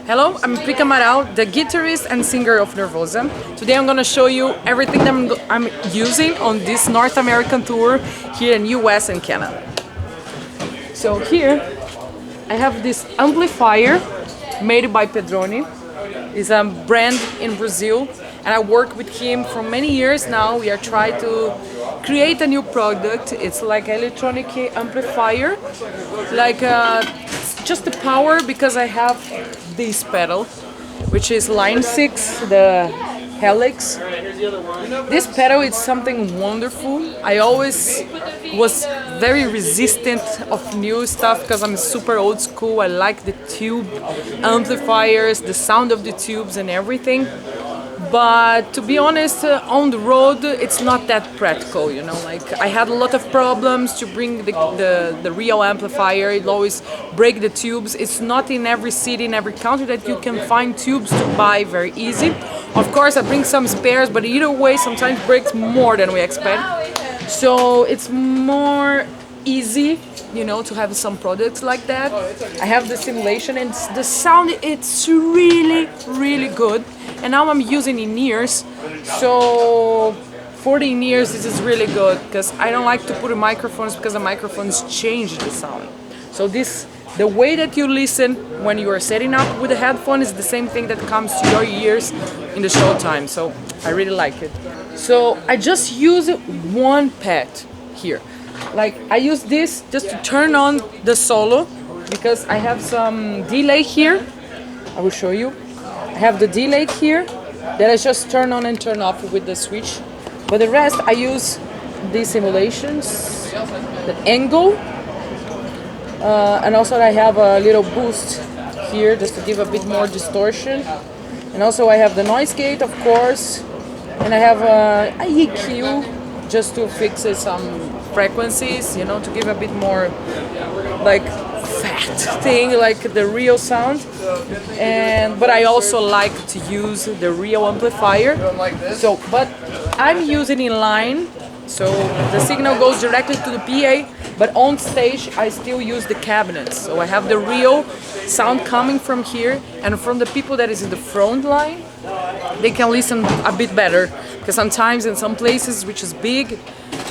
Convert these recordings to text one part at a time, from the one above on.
Hello, I'm Prika Amaral, the guitarist and singer of Nervosa. Today I'm going to show you everything that I'm using on this North American tour here in US and Canada. So here I have this amplifier made by Pedroni. It's a brand in Brazil and I work with him for many years now. We are trying to create a new product. It's like an electronic amplifier, like just the power, because I have this pedal, which is line 6, the Helix. This pedal is something wonderful. I always was very resistant of new stuff because I'm super old school. I like the tube amplifiers, the sound of the tubes and everything. But to be honest, on the road it's not that practical, you know. Like I had a lot of problems to bring the real amplifier. It always break the tubes. It's not in every city, in every country that you can find tubes to buy very easy. Of course I bring some spares, but either way sometimes breaks more than we expect. So it's more easy, you know, to have some products like that. I have the simulation and the sound, it's really good. And now I'm using in-ears, so for the in-ears this is really good because I don't like to put in microphones because the microphones change the sound. So the way that you listen when you are setting up with a headphone is the same thing that comes to your ears in the show time. So I really like it. So I just use one pad here. Like I use this just to turn on the solo because I have some delay here. I will show you. I have the delay here that I just turn on and turn off with the switch. But the rest I use these simulations, the angle, and also I have a little boost here just to give a bit more distortion. And also I have the noise gate, of course, and I have a EQ just to fix some frequencies, you know, to give a bit more like fat thing, like the real sound. But I also like to use the real amplifier. So, but I'm using in line, so the signal goes directly to the PA, but on stage I still use the cabinets. So I have the real sound coming from here, and from the people that is in the front line, they can listen a bit better, because sometimes in some places which is big,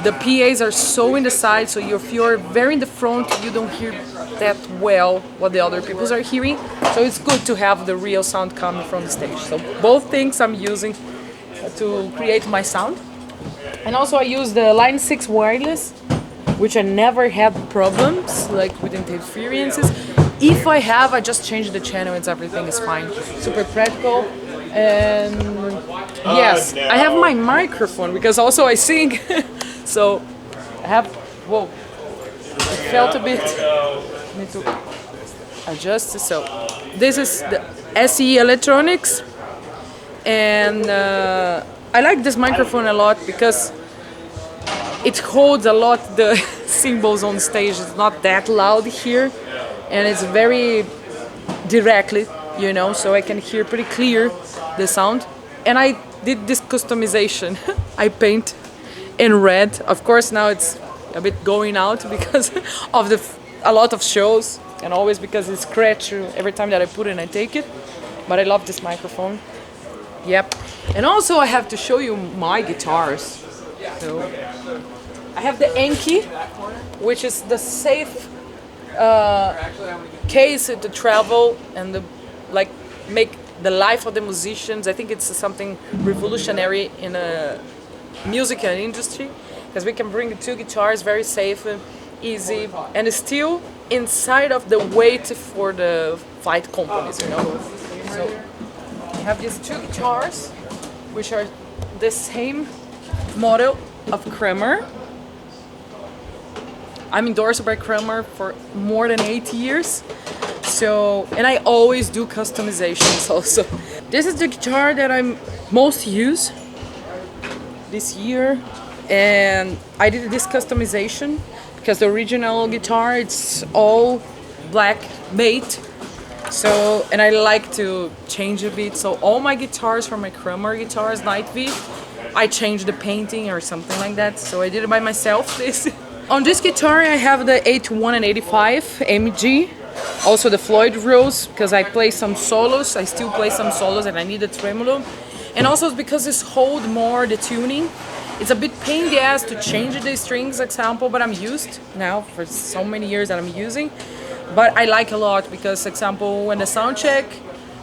the PAs are so in the side, so if you're very in the front, you don't hear that well what the other people are hearing. So it's good to have the real sound coming from the stage. So both things I'm using to create my sound. And also I use the line 6 wireless, which I never had problems like with interferences. If I have, I just change the channel and everything is fine. Super practical. And yes, I have my microphone because also I sing. So I have, whoa, it felt a bit, need to adjust. So this is the SE Electronics, and I like this microphone a lot because it holds a lot the cymbals on stage. It's not that loud here, and it's very directly, you know, so I can hear pretty clear the sound. And I did this customization. I paint in red. Of course now it's a bit going out because of a lot of shows, and always because it's scratch every time that I put it and I take it. But I love this microphone. Yep. And also I have to show you my guitars. So I have the Enki, which is the safe case to travel and make the life of the musicians. I think it's something revolutionary in a music industry, because we can bring 2 guitars very safe and easy, and still inside of the weight for the flight companies, you know. So I have these 2 guitars, which are the same model of Kramer. I'm endorsed by Kramer for more than 8 years. So, and I always do customizations also. This is the guitar that I most use this year, and I did this customization because the original guitar, it's all black mate. So, and I like to change a bit. So all my guitars from my Kramer guitars, Night V, I changed the painting or something like that. So I did it by myself. This On this guitar I have the 81 and 85 MG. Also the Floyd Rose, because I play some solos. I still play some solos and I need a tremolo. And also it's because it's hold more the tuning. It's a bit pain in the ass to change the strings example, but I'm used now for so many years that I'm using. But I like a lot because example when the sound check,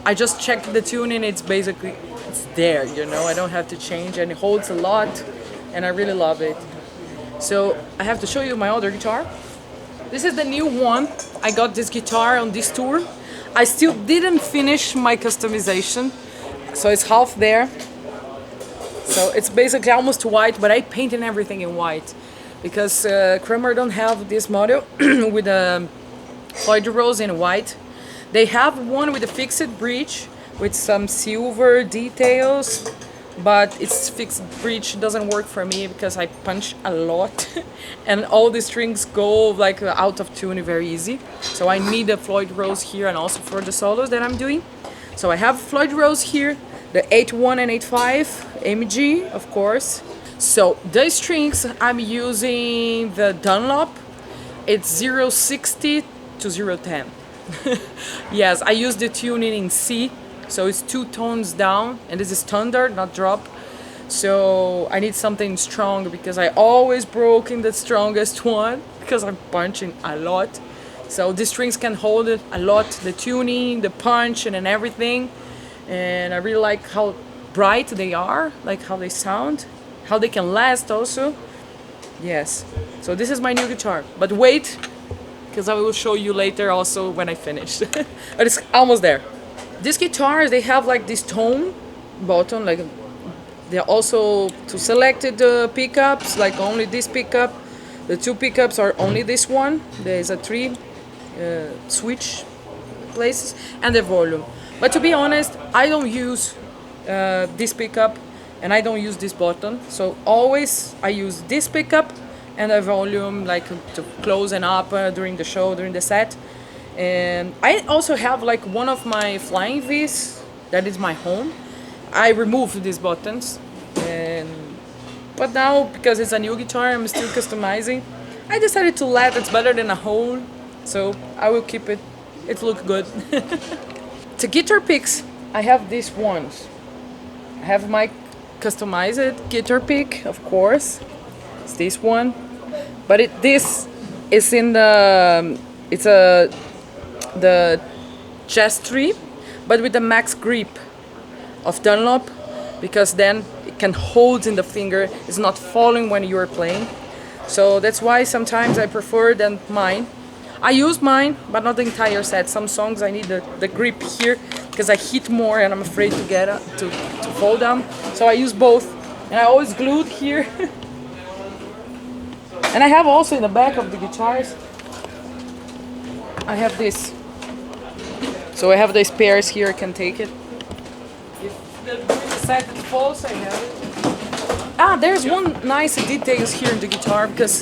I just check the tuning, it's basically, it's there, you know, I don't have to change and it holds a lot and I really love it. So I have to show you my other guitar. This is the new one. I got this guitar on this tour. I still didn't finish my customization, so it's half there. So it's basically almost white, but I painted everything in white because Kramer don't have this model with a Floyd Rose in white. They have one with a fixed bridge with some silver details, but its fixed bridge doesn't work for me because I punch a lot and all the strings go like out of tune very easy. So I need a Floyd Rose here and also for the solos that I'm doing. So I have Floyd Rose here, the 8.1 and 8.5 MG, of course. So the strings I'm using the Dunlop. It's 0.60 to 0.10. Yes, I use the tuning in C, so it's 2 tones down, and this is standard, not drop. So I need something strong because I always broke in the strongest one because I'm punching a lot. So the strings can hold it a lot, the tuning, the punch, and then everything. And I really like how bright they are, like how they sound, how they can last also. Yes, so this is my new guitar, but wait, because I will show you later also when I finish. But it's almost there. These guitars, they have like this tone button, like they're also to select the pickups, like only this pickup. The 2 pickups are only this one. There's a 3 switch places and the volume. But to be honest, I don't use this pickup and I don't use this button. So always I use this pickup and the volume like to close and up during the show, during the set. And I also have like one of my flying V's that is my home. I removed these buttons, but now because it's a new guitar, I'm still customizing. I decided to let it's better than a hole, so I will keep it. It looks good. The guitar picks, I have these ones. I have my customized guitar pick, of course. It's this one, but this is in the the chest tree, but with the max grip of Dunlop, because then it can hold in the finger, it's not falling when you're playing. So that's why sometimes I prefer than mine. I use mine, but not the entire set. Some songs I need the grip here because I hit more and I'm afraid to get to fall down. So I use both, and I always glued here. And I have also in the back of the guitars, I have this. So I have the spares here, I can take it. If the set falls, I have it. Ah, there's one nice details here in the guitar because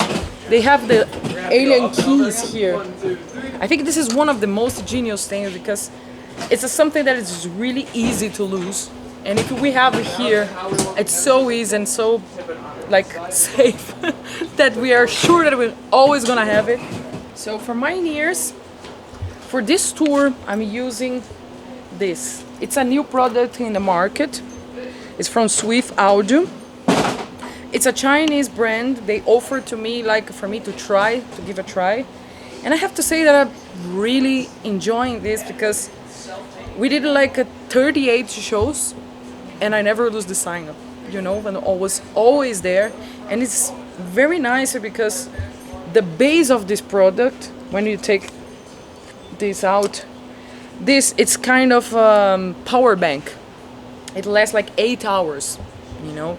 they have the alien keys here. I think this is one of the most genius things because it's something that is really easy to lose. And if we have it here, it's so easy and so like safe that we are sure that we're always gonna have it. So for my ears, for this tour, I'm using this. It's a new product in the market. It's from Swiff Audio. It's a Chinese brand. They offered to me, like, for me to try, to give a try. And I have to say that I'm really enjoying this because we did like 38 shows and I never lose the sign up, you know, and I was always there. And it's very nice because the base of this product, when you take this out, it's kind of power bank. It lasts like 8 hours, you know.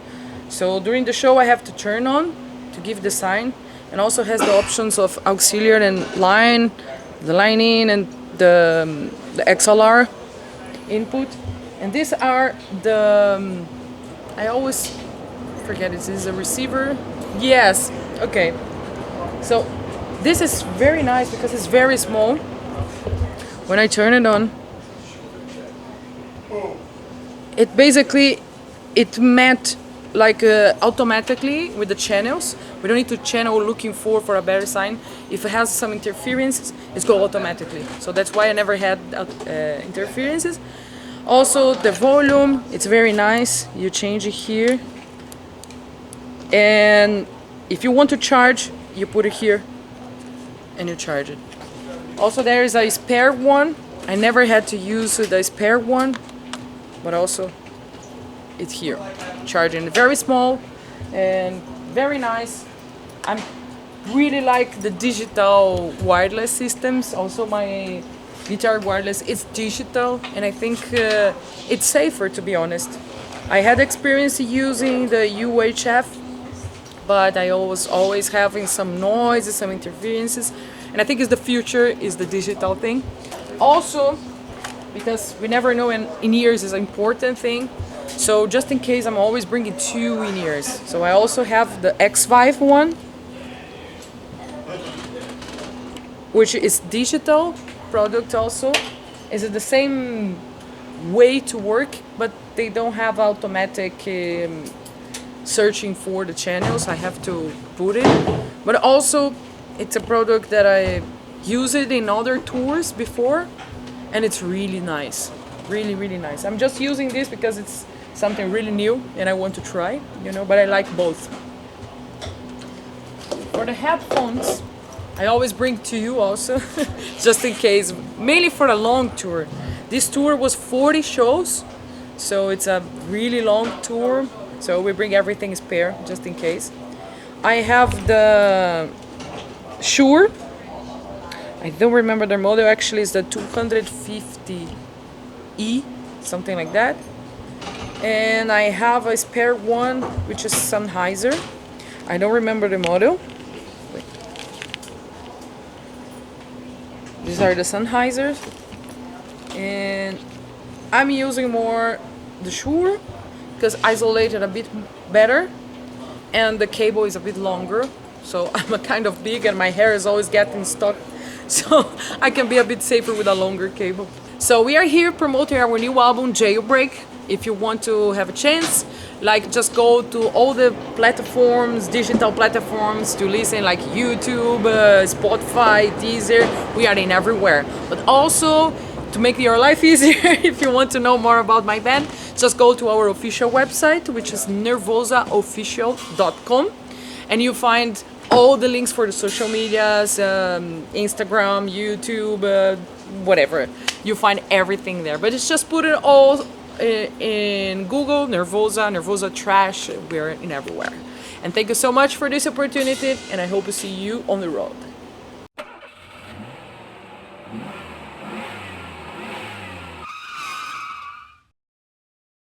So during the show I have to turn on to give the sign, and also has the options of auxiliary and line, the line in and the XLR input. And these are the I always forget it. This is a receiver. Yes. Okay. So this is very nice because it's very small. When I turn it on, it basically, it met like automatically with the channels. We don't need to channel looking for a better sign. If it has some interferences, it's go automatically. So that's why I never had interferences. Also the volume, it's very nice. You change it here. And if you want to charge, you put it here and you charge it. Also there is a spare one. I never had to use the spare one, but also it's here. Charging very small and very nice. I really like the digital wireless systems. Also my guitar wireless is digital, and I think it's safer, to be honest. I had experience using the UHF, but I was always having some noises, some interferences, and I think it's the future is the digital thing. Also, because we never know, and in-ears is an important thing, so just in case I'm always bringing two in-ears. So I also have the X5 one, which is digital product also. Is it the same way to work, but they don't have automatic searching for the channels. I have to put it. But also it's a product that I used it in other tours before, and it's really nice. Really, really nice. I'm just using this because it's something really new and I want to try, you know, but I like both. For the headphones, I always bring to you also, just in case, mainly for a long tour. This tour was 40 shows, so it's a really long tour, so we bring everything spare, just in case. I have the Shure. I don't remember their model, actually it's the 250E, something like that. And I have a spare one, which is Sennheiser. I don't remember the model. Wait. These are the Sennheisers. And I'm using more the Shure because isolated a bit better, and the cable is a bit longer. So I'm a kind of big and my hair is always getting stuck. So I can be a bit safer with a longer cable. So we are here promoting our new album, Jailbreak. If you want to have a chance, like just go to all the platforms, digital platforms to listen, like YouTube, Spotify, Deezer. We are in everywhere. But also, to make your life easier, if you want to know more about my band, just go to our official website, which is nervosaofficial.com, and you find all the links for the social medias, Instagram, YouTube, whatever. You find everything there. But it's just put it all in Google, Nervosa, thrash. We're in everywhere. And thank you so much for this opportunity, and I hope to see you on the road.